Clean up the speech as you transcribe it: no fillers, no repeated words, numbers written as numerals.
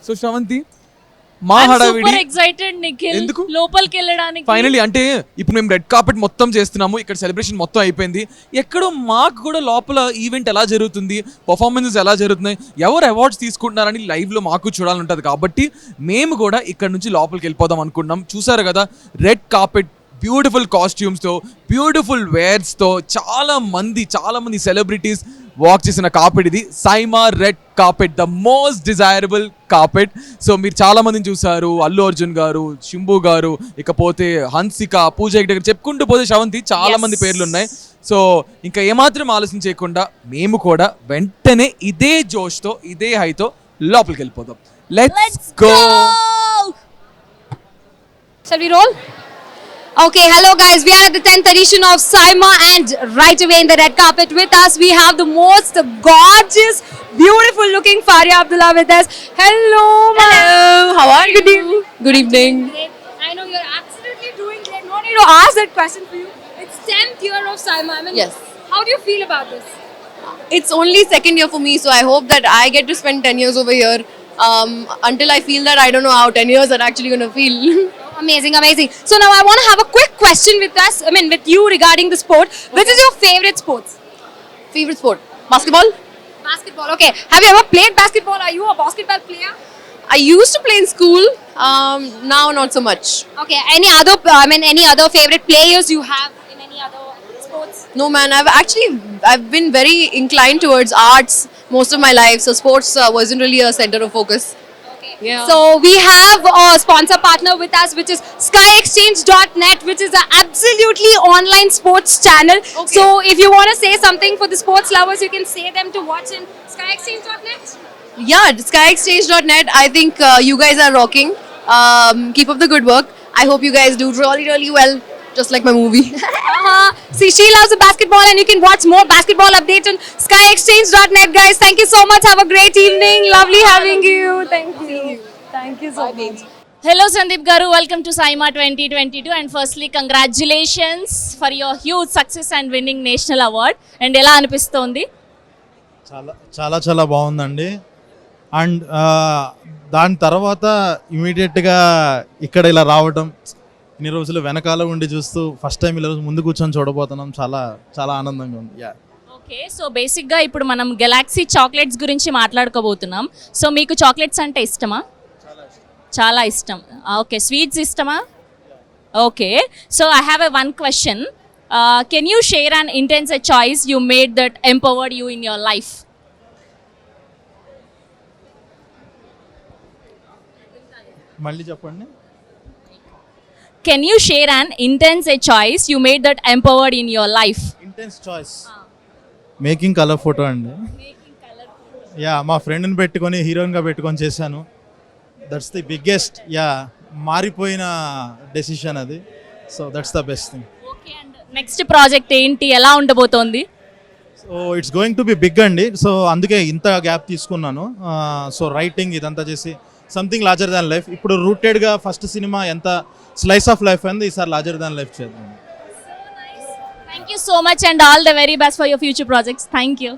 So Sravanthi మా హడావిడి excited Nikhil ఎందుకు? లోపలికి వెళ్ళడానికి ఫైనలీ అంటే ఇప్పుడు మేము రెడ్ కార్పెట్ మొత్తం చేస్తున్నాము, ఇక్కడ సెలబ్రేషన్ మొత్తం అయిపోయింది. ఎక్కడో మాకు కూడా లోపల ఈవెంట్ ఎలా జరుగుతుంది, పర్ఫార్మెన్సెస్ ఎలా జరుగుతున్నాయి, ఎవరు అవార్డ్స్ తీసుకుంటున్నారని లైవ్లో మాకు చూడాలంటుంది. కాబట్టి మేము కూడా ఇక్కడ నుంచి లోపలికి వెళ్ళిపోదాం అనుకున్నాం. చూసారు కదా రెడ్ కార్పెట్, బ్యూటిఫుల్ కాస్ట్యూమ్స్తో, బ్యూటిఫుల్ వేర్స్తో చాలా మంది సెలబ్రిటీస్ వాక్ చేసిన కార్పెట్ ఇది. SIIMA red carpet, the most desirable carpet. So మీరు చాలా మందిని చూసారు, అల్లు అర్జున్ గారు, శింబు గారు, ఇకపోతే హన్సిక, పూజ దగ్గర చెప్పుకుంటూ పోతే శ్రవంతి చాలా మంది పేర్లు ఉన్నాయి. సో ఇంకా ఏమాత్రం ఆలోచన చేయకుండా మేము కూడా వెంటనే ఇదే జోష్తో, ఇదే హైతో లోపలికి వెళ్ళిపోదాం. Let's go. Shall we roll? Okay, hello guys, we are at the 10th edition of SIMA and right away in the red carpet with us we have the most gorgeous, beautiful looking Faria Abdullah with us. Hello, Hello, how are you? Good evening. Great. I know you're absolutely doing great. No need to ask that question for you. It's 10th year of SIMA. I mean, Yes. how do you feel about this? It's only second year for me, so I hope that I get to spend 10 years over here. Until I feel that, I don't know how 10 years are actually going to feel. Amazing, amazing. So now I want to have a quick question with us, with you regarding the sport. Which is your favorite sports? Favorite sport? Basketball? Basketball. Okay. Have you ever played basketball? Are you a basketball player? I used to play in school. Now not so much. Okay. Any other favorite players you have in any other sports? No man, I've been very inclined towards arts most of my life, so sports wasn't really a center of focus. Okay. Yeah. So we have a sponsor partner with us, which is skyexchange.net, which is an absolutely online sports channel. Okay. So if you want to say something for the sports lovers, you can say them to watch in skyexchange.net. Yeah, skyexchange.net. I think you guys are rocking. Keep up the good work. I hope you guys do really, really well, just like my movie. See, she loves the basketball and you can watch more basketball updates on skyexchange.net, guys. Thank you so much. Have a great evening. Lovely having you. Thank you. Thank you so much. Hello Sandeep garu, welcome to SIIMA 2022 and firstly congratulations for your huge success and winning national award. And ఎలా అనిపిస్తోంది? చాలా చాలా బాగుందండి. And దాని తర్వాత ఇమీడియట్గా ఇక్కడ ఇలా రావడం, ఇన్ని రోజులు వెనకాల ఉండి చూస్తూ ఫస్ట్ టైం ఇలా ముందు కూర్చొని చూడబోతున్నాం. చాలా చాలా ఆనందంగా ఉంది. యా. ఓకే, సో బేసిక్గా ఇప్పుడు మనం గెలాక్సీ చాక్లెట్స్ గురించి మాట్లాడుకోబోతున్నాం. సో మీకు చాక్లెట్స్ అంటే ఇష్టమా? చాలా ఇష్టం. ఓకే, స్వీట్స్ ఇష్టమా? Okay, so I have a one question. Can you share an intense a choice you made that empowered you in your life? మళ్ళీ చెప్పండి. Can you share an intense a choice you made that empowered in your life? Intense choice making colour photo అండి. Yeah, మా ఫ్రెండ్ని పెట్టుకొని హీరోయిన్గా పెట్టుకొని చేశాను. That's the biggest, yeah, మారిపోయిన డెసిషన్ అది. So that's the best thing. Okay, and next project ఏంటి, ఎలా ఉండబోతోంది? So it's going to be big అండి. సో అందుకే ఇంత గ్యాప్ తీసుకున్నాను. సో రైటింగ్ ఇదంతా చేసి సంథింగ్ లార్జర్ దాన్ లైఫ్. ఇప్పుడు రూటెడ్గా ఫస్ట్ సినిమా ఎంత స్లైస్ ఆఫ్ లైఫ్ అయింది, ఈసారి లార్జర్ దాన్ లైఫ్ చేద్దాం. Thank you so much and all the very best for your future projects. Thank you.